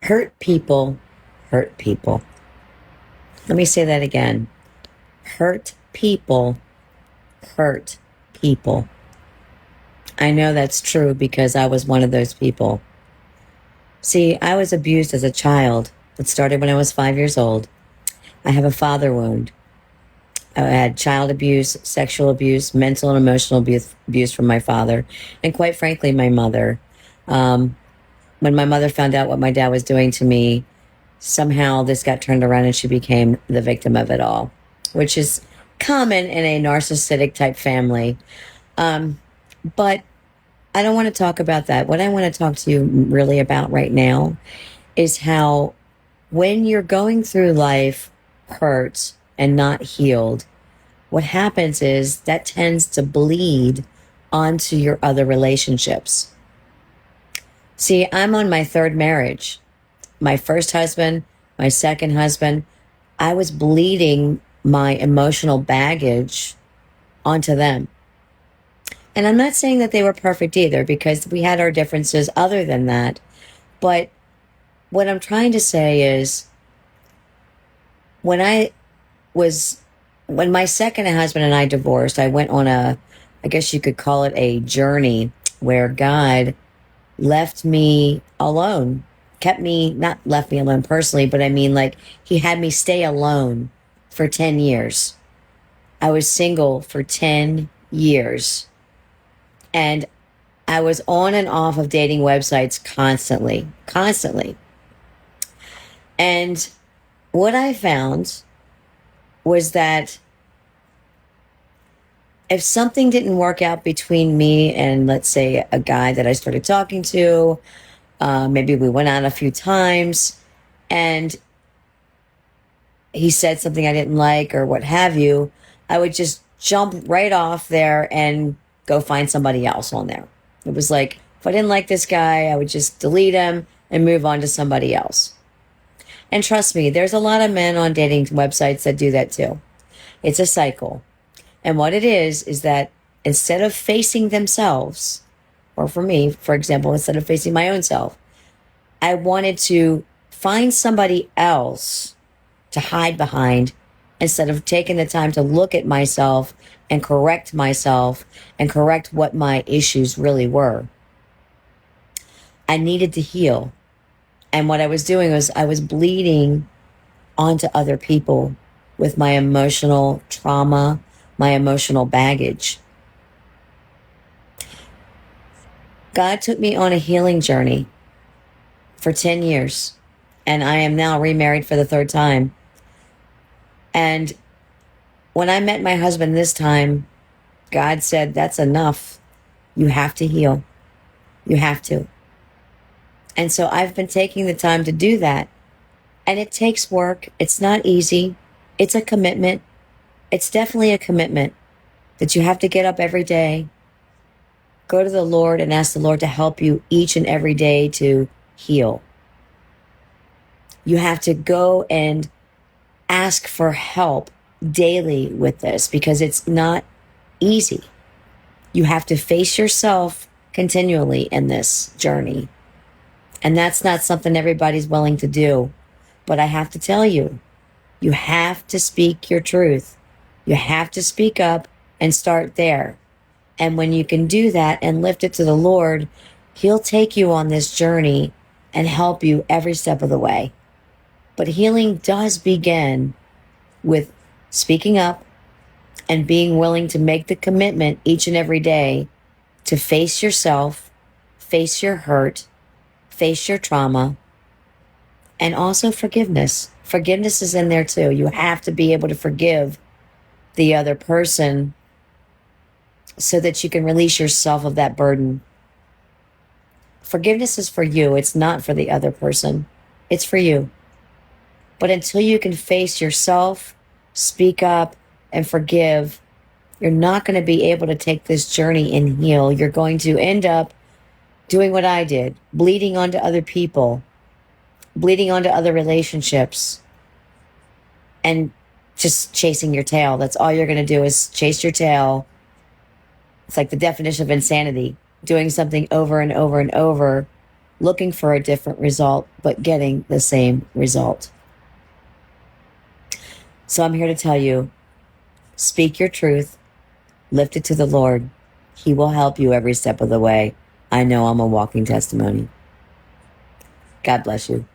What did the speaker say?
Hurt people hurt people. Let me say that again. Hurt people hurt people. I know that's true because I was one of those people. See, I was abused as a child. It started when I was 5 years old. I have a father wound. I had child abuse, sexual abuse, mental and emotional abuse from my father, and quite frankly, my mother. When my mother found out what my dad was doing to me, somehow this got turned around and she became the victim of it all, which is common in a narcissistic type family. But I don't want to talk about that. What I want to talk to you really about right now is how when you're going through life hurt and not healed, what happens is that tends to bleed onto your other relationships. See, I'm on my third marriage. My first husband, my second husband, I was bleeding my emotional baggage onto them. And I'm not saying that they were perfect either, because we had our differences other than that. But what I'm trying to say is when my second husband and I divorced, I went on I guess you could call it a journey where God left me alone, not left me alone personally, but I mean, like, he had me stay alone for 10 years. I was single for 10 years. And I was on and off of dating websites constantly. And what I found was that if something didn't work out between me and, let's say, a guy that I started talking to, maybe we went out a few times and he said something I didn't like or what have you, I would just jump right off there and go find somebody else on there. It was like, if I didn't like this guy, I would just delete him and move on to somebody else. And trust me, there's a lot of men on dating websites that do that too. It's a cycle. And what it is that instead of facing themselves, or for me, for example, instead of facing my own self, I wanted to find somebody else to hide behind instead of taking the time to look at myself and correct myself and correct what my issues really were. I needed to heal. And what I was doing was I was bleeding onto other people with my emotional trauma, my emotional baggage. God took me on a healing journey for 10 years, and I am now remarried for the third time. And when I met my husband this time, God said, that's enough. You have to heal. You have to. And so I've been taking the time to do that. And it takes work. It's not easy. It's a commitment. It's definitely a commitment that you have to get up every day, go to the Lord and ask the Lord to help you each and every day to heal. You have to go and ask for help daily with this because it's not easy. You have to face yourself continually in this journey. And that's not something everybody's willing to do. But I have to tell you, you have to speak your truth. You have to speak up and start there. And when you can do that and lift it to the Lord, He'll take you on this journey and help you every step of the way. But healing does begin with speaking up and being willing to make the commitment each and every day to face yourself, face your hurt, face your trauma, and also forgiveness. Forgiveness is in there too. You have to be able to forgive the other person so that you can release yourself of that burden. Forgiveness is for you. It's not for the other person. It's for you. But until you can face yourself, speak up, and forgive, you're not going to be able to take this journey and heal. You're going to end up doing what I did, bleeding onto other people, bleeding onto other relationships, and just chasing your tail. That's all you're going to do is chase your tail. It's like the definition of insanity, doing something over and over and over looking for a different result, but getting the same result. So I'm here to tell you, speak your truth, lift it to the Lord. He will help you every step of the way. I know I'm a walking testimony. God bless you.